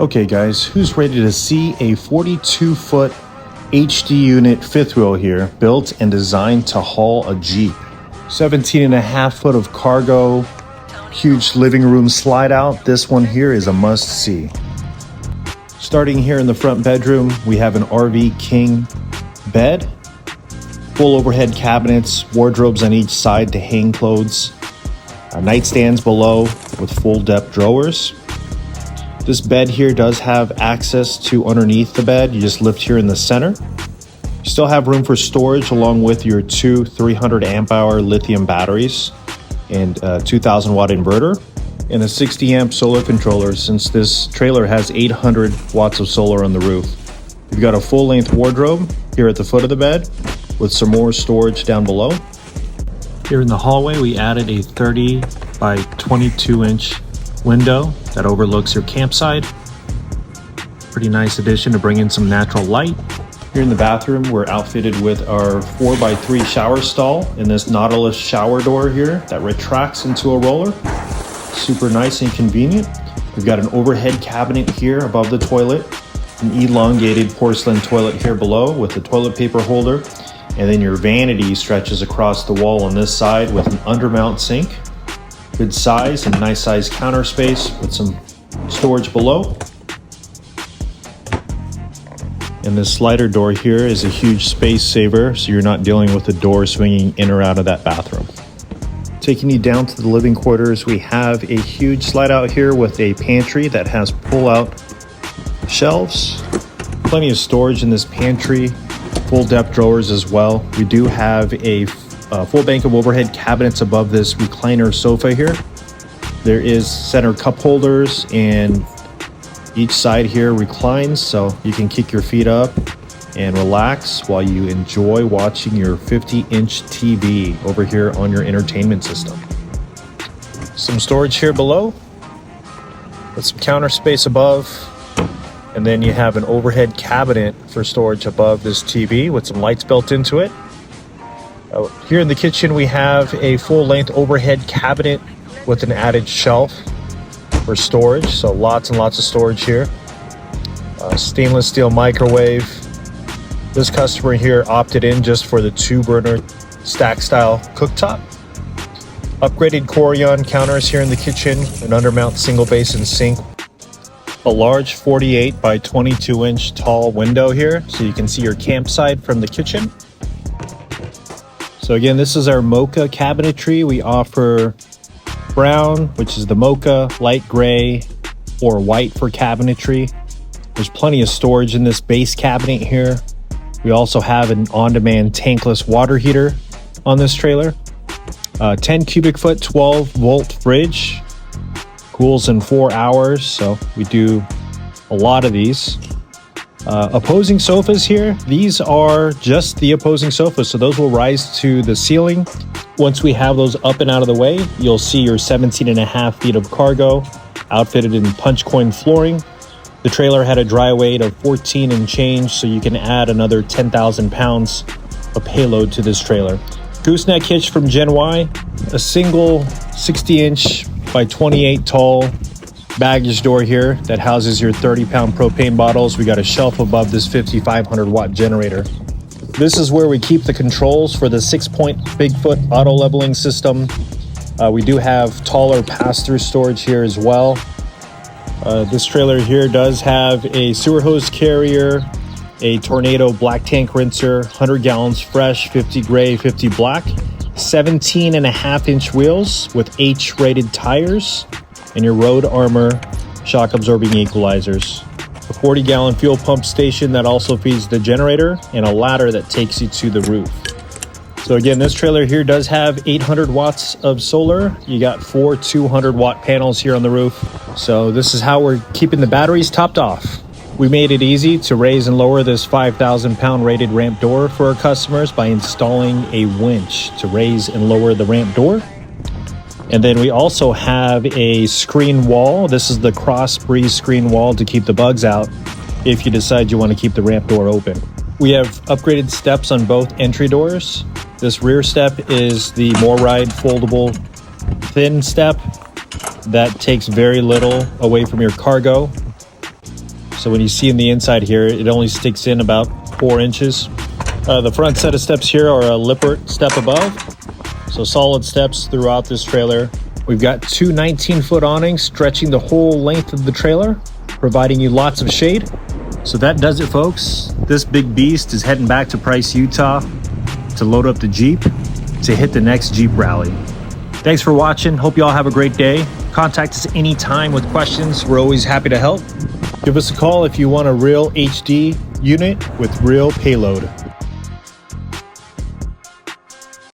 Okay guys, who's ready to see a 42-foot HD unit fifth wheel here, built and designed to haul a Jeep? 17.5 foot of cargo, huge living room slide out. This one here is a must see. Starting here in the front bedroom, we have an RV king bed, full overhead cabinets, wardrobes on each side to hang clothes, nightstands below with full depth drawers. This bed here does have access to underneath the bed. You just lift here in the center. You still have room for storage along with your two 300 amp hour lithium batteries and a 2000 watt inverter and a 60 amp solar controller, since this trailer has 800 watts of solar on the roof. You've got a full length wardrobe here at the foot of the bed with some more storage down below. Here in the hallway, we added a 30 by 22 inch window that overlooks your campsite. Pretty nice addition to bring in some natural light. Here in the bathroom, we're outfitted with our 4x3 shower stall and this Nautilus shower door here that retracts into a roller. Super nice and convenient. We've got an overhead cabinet here above the toilet, an elongated porcelain toilet here below with a toilet paper holder, and then your vanity stretches across the wall on this side with an undermount sink. Good size and nice size counter space with some storage below. And this slider door here is a huge space saver, so you're not dealing with the door swinging in or out of that bathroom. Taking you down to the living quarters, we have a huge slide out here with a pantry that has pull-out shelves. Plenty of storage in this pantry, full depth drawers as well. We do have a full bank of overhead cabinets above this recliner sofa here. There is center cup holders, and each side here reclines, so you can kick your feet up and relax while you enjoy watching your 50-inch TV over here on your entertainment system. Some storage here below with some counter space above, and then you have an overhead cabinet for storage above this TV with some lights built into it. Here in the kitchen, we have a full-length overhead cabinet with an added shelf for storage, so lots and lots of storage here. Stainless steel microwave. This customer here opted in just for the 2-burner stack-style cooktop. Upgraded Corian counters here in the kitchen, an undermount single basin sink, a large 48 by 22 inch tall window here, so you can see your campsite from the kitchen. So again, this is our mocha cabinetry. We offer brown, which is the mocha, light gray, or white for cabinetry. There's plenty of storage in this base cabinet here. We also have an on-demand tankless water heater on this trailer. 10 cubic foot, 12 volt fridge. Cools in 4 hours, so we do a lot of these. Opposing sofas here, these are just the opposing sofas, so those will rise to the ceiling. Once we have those up and out of the way, you'll see your 17.5 feet of cargo outfitted in punch coin flooring. The trailer had a dry weight of 14 and change, so you can add another 10,000 pounds of payload to this trailer. Gooseneck hitch from Gen Y, a single 60-inch by 28 tall baggage door here that houses your 30-pound propane bottles. We got a shelf above this 5,500 watt generator. This is where we keep the controls for the 6-point Bigfoot auto leveling system. We do have taller pass-through storage here as well. This trailer here does have a sewer hose carrier, a Tornado black tank rinser, 100 gallons fresh, 50 gray, 50 black, 17.5-inch wheels with H-rated tires, and your Road Armor shock absorbing equalizers. A 40-gallon fuel pump station that also feeds the generator, and a ladder that takes you to the roof. So again, this trailer here does have 800 watts of solar. You got 4 200-watt panels here on the roof. So this is how we're keeping the batteries topped off. We made it easy to raise and lower this 5,000-pound rated ramp door for our customers by installing a winch to raise and lower the ramp door. And then we also have a screen wall. This is the cross breeze screen wall to keep the bugs out if you decide you want to keep the ramp door open. We have upgraded steps on both entry doors. This rear step is the MoreRide foldable thin step that takes very little away from your cargo. So when you see in the inside here, it only sticks in about 4 inches. The front set of steps here are a Lippert step above. So solid steps throughout this trailer. We've got 2 19-foot awnings stretching the whole length of the trailer, providing you lots of shade. So that does it, folks. This big beast is heading back to Price, Utah to load up the Jeep to hit the next Jeep rally. Thanks for watching. Hope you all have a great day. Contact us anytime with questions. We're always happy to help. Give us a call if you want a real HD unit with real payload.